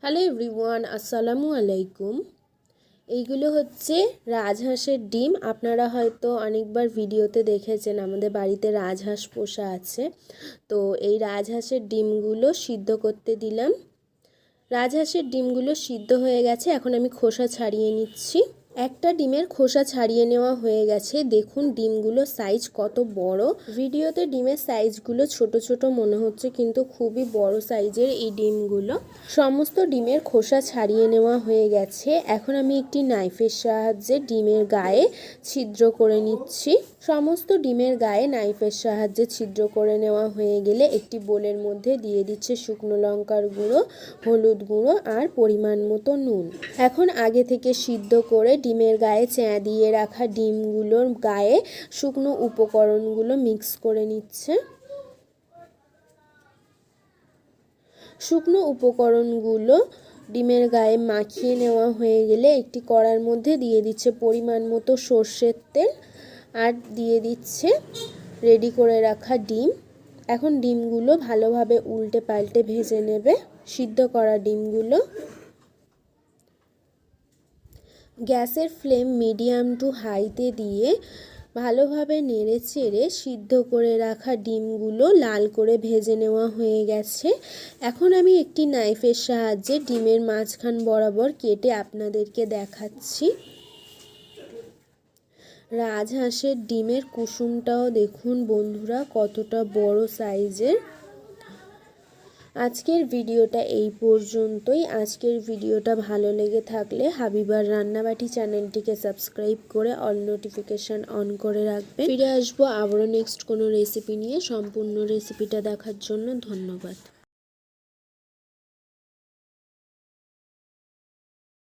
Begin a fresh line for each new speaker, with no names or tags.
Hello everyone, আসসালামু আলাইকুম। এইগুলো হচ্ছে রাজহাঁসের ডিম। আপনারা হয়তো অনেকবার ভিডিওতে দেখেছেন আমাদের বাড়িতে রাজহাঁস পোষা আছে। তো এই রাজহাঁসের ডিমগুলো সিদ্ধ করতে দিলাম। রাজহাঁসের ডিমগুলো সিদ্ধ হয়ে গেছে, এখন আমি খোসা ছাড়িয়ে নিচ্ছি। একটা ডিমের খোসা ছাড়িয়ে নেওয়া হয়ে গেছে। দেখুন ডিমগুলো সাইজ কত বড়। ভিডিওতে ডিমের সাইজগুলো ছোট ছোট মনে হচ্ছে, কিন্তু খুবই বড় সাইজের এই ডিমগুলো। সমস্ত ডিমের খোসা ছাড়িয়ে নেওয়া হয়ে গেছে। এখন আমি একটি নাইফের সাহায্যে ডিমের গায়ে ছিদ্র করে নিচ্ছি। সমস্ত ডিমের গায়ে নাইফের সাহায্যে ছিদ্র করে নেওয়া হয়ে গেলে একটি বোলের মধ্যে দিয়ে দিচ্ছে শুকনো লঙ্কার গুঁড়ো, হলুদ গুঁড়ো আর পরিমাণ মতো নুন। এখন আগে থেকে সিদ্ধ করে ডিমের গায়ে চ্যাঁ দিয়ে রাখা ডিমগুলোর গায়ে শুকনো উপকরণগুলো মিক্স করে নিচ্ছে। শুকনো উপকরণগুলো ডিমের গায়ে মাখিয়ে নেওয়া হয়ে গেলে একটি কড়ার মধ্যে দিয়ে দিচ্ছে পরিমাণ মতো সর্ষের তেল আর দিয়ে দিচ্ছে রেডি করে রাখা ডিম। এখন ডিমগুলো ভালোভাবে উল্টে পাল্টে ভেজে নেবে। সিদ্ধ করা ডিমগুলো গ্যাসের ফ্লেম মিডিয়াম টু হাইতে দিয়ে ভালোভাবে নেড়ে চেড়ে সিদ্ধ করে রাখা ডিমগুলো লাল করে ভেজে নেওয়া হয়ে গেছে। এখন আমি একটি নাইফের সাহায্যে ডিমের মাঝখান বরাবর কেটে আপনাদেরকে দেখাচ্ছি। রাজহাঁসের ডিমের কুসুমটাও দেখুন বন্ধুরা কতটা বড় সাইজের। আজকের ভিডিওটা এই পর্যন্তই। আজকের ভিডিওটা ভালো লেগে থাকলে হাবিবার রান্নাবাটি চ্যানেলটিকে সাবস্ক্রাইব করে অল নোটিফিকেশান অন করে রাখবেন। ফিরে আসবো আবারও নেক্সট কোনো রেসিপি নিয়ে। সম্পূর্ণ রেসিপিটা দেখার জন্য ধন্যবাদ।